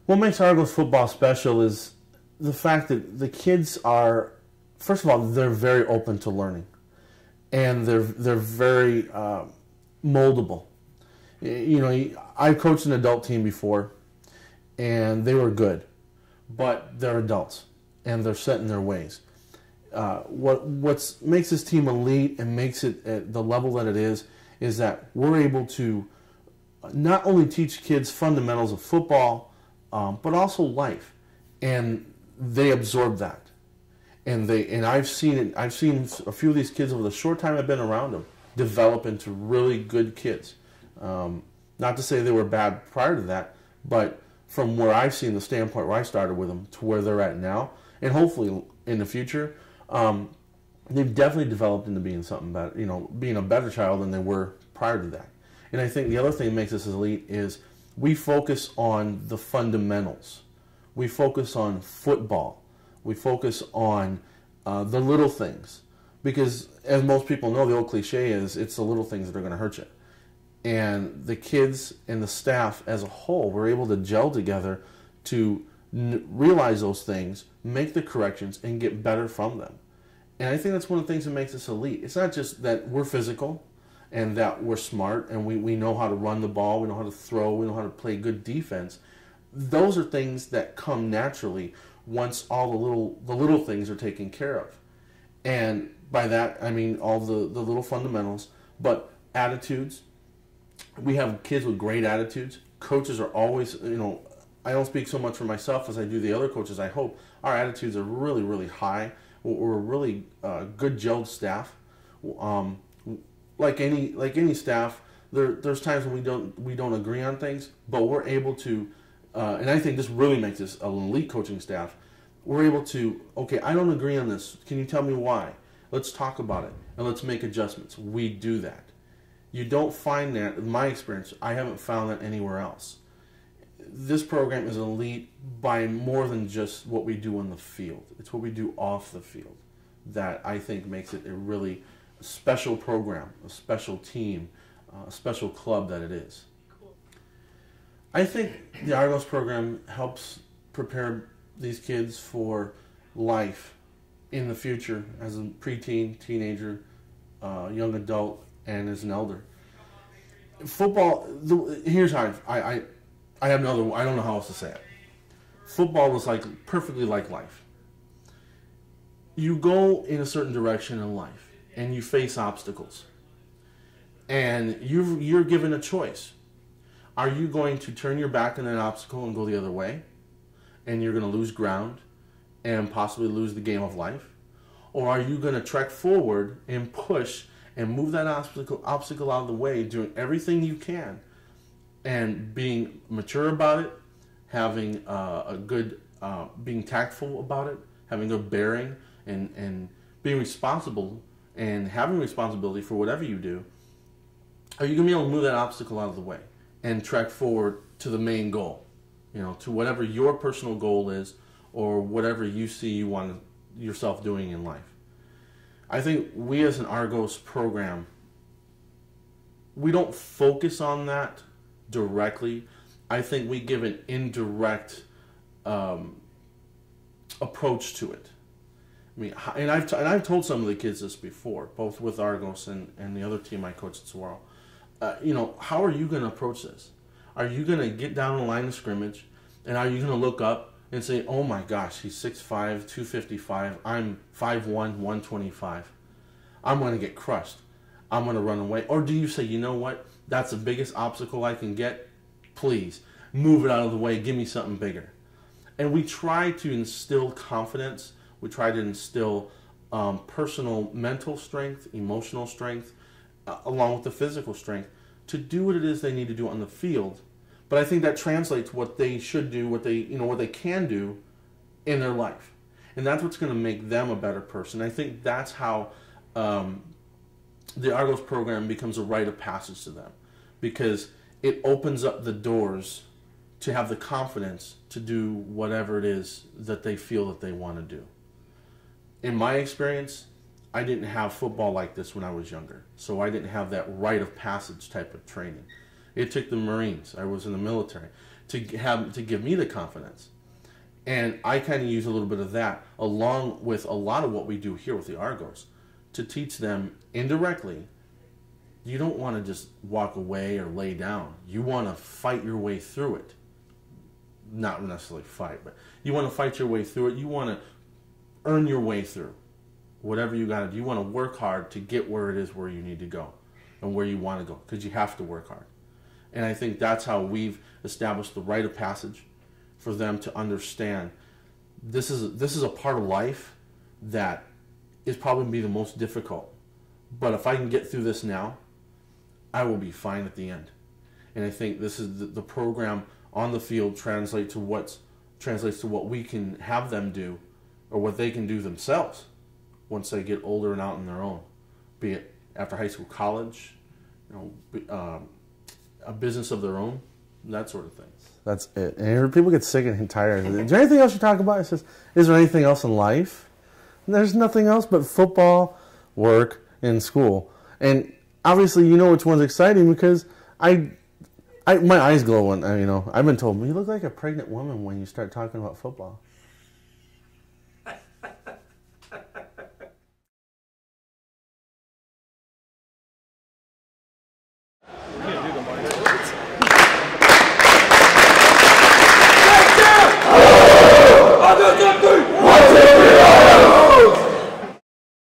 What makes Argos football special is the fact that the kids are, first of all, they're very open to learning, and they're very moldable. You know, I coached an adult team before, and they were good, but they're adults, and they're set in their ways. What makes this team elite and makes it at the level that it is that we're able to not only teach kids fundamentals of football, but also life, and they absorb that. And I've seen it. I've seen a few of these kids over the short time I've been around them develop into really good kids. Not to say they were bad prior to that, but from where I've seen the standpoint where I started with them to where they're at now, and hopefully in the future, they've definitely developed into being something better. You know, being a better child than they were prior to that. And I think the other thing that makes us elite is we focus on the fundamentals. We focus on football. We focus on the little things. Because as most people know, the old cliche is it's the little things that are going to hurt you. And the kids and the staff as a whole were able to gel together to realize those things, make the corrections, and get better from them. And I think that's one of the things that makes us elite. It's not just that we're physical and that we're smart and we know how to run the ball, we know how to throw, we know how to play good defense. Those are things that come naturally once all the little things are taken care of. And by that, I mean all the little fundamentals, but attitudes. We have kids with great attitudes. Coaches are always, you know, I don't speak so much for myself as I do the other coaches. I hope our attitudes are really, really high. We're a really good gelled staff. Like any staff, there's times when we don't agree on things, but we're able to, and I think this really makes us an elite coaching staff. We're able to, okay, I don't agree on this. Can you tell me why? Let's talk about it and let's make adjustments. We do that. You don't find that, in my experience, I haven't found that anywhere else. This program is elite by more than just what we do on the field. It's what we do off the field that I think makes it a really special program, a special team, a special club that it is. Cool. I think the Argos program helps prepare these kids for life in the future as a preteen, teenager, young adult, and as an elder. Football, here's how I have another, I don't know how else to say it. Football is like perfectly like life. You go in a certain direction in life and you face obstacles. And you're given a choice. Are you going to turn your back on that obstacle and go the other way? And you're going to lose ground and possibly lose the game of life? Or are you going to trek forward and push and move that obstacle out of the way, doing everything you can and being mature about it, having a good, being tactful about it, having good bearing, and being responsible and having responsibility for whatever you do? Are you going to be able to move that obstacle out of the way and trek forward to the main goal, you know, to whatever your personal goal is or whatever you see you want yourself doing in life? I think we as an Argos program, we don't focus on that directly. I think we give an indirect approach to it. I mean, and I've told some of the kids this before, both with Argos and the other team I coached at Saguaro. You know, how are you going to approach this? Are you going to get down the line of scrimmage, and are you going to look up and say, oh my gosh, he's 6'5", 255, I'm 5'1", 125. I'm going to get crushed. I'm going to run away. Or do you say, you know what, that's the biggest obstacle I can get? Please, move it out of the way, give me something bigger. And we try to instill confidence. We try to instill personal mental strength, emotional strength, along with the physical strength to do what it is they need to do on the field. But I think that translates what they should do, what they can do in their life. And that's what's going to make them a better person. I think that's how the Argos program becomes a rite of passage to them, because it opens up the doors to have the confidence to do whatever it is that they feel that they want to do. In my experience, I didn't have football like this when I was younger, so I didn't have that rite of passage type of training. It took the Marines. I was in the military. to give me the confidence. And I kind of use a little bit of that along with a lot of what we do here with the Argos to teach them indirectly. You don't want to just walk away or lay down. You want to fight your way through it. Not necessarily fight, but you want to fight your way through it. You want to earn your way through whatever you got to do. You want to work hard to get where it is where you need to go and where you want to go, because you have to work hard. And I think that's how we've established the rite of passage for them to understand this is a part of life that is probably be the most difficult. But if I can get through this now, I will be fine at the end. And I think this is the program on the field translates to what we can have them do, or what they can do themselves once they get older and out on their own, be it after high school, college, a business of their own, that sort of thing. That's it. And people get sick and tired. Is there anything else you talk about? It says, is there anything else in life? And there's nothing else but football, work, and school. And obviously, you know which one's exciting, because my eyes glow when I've been told, you look like a pregnant woman when you start talking about football.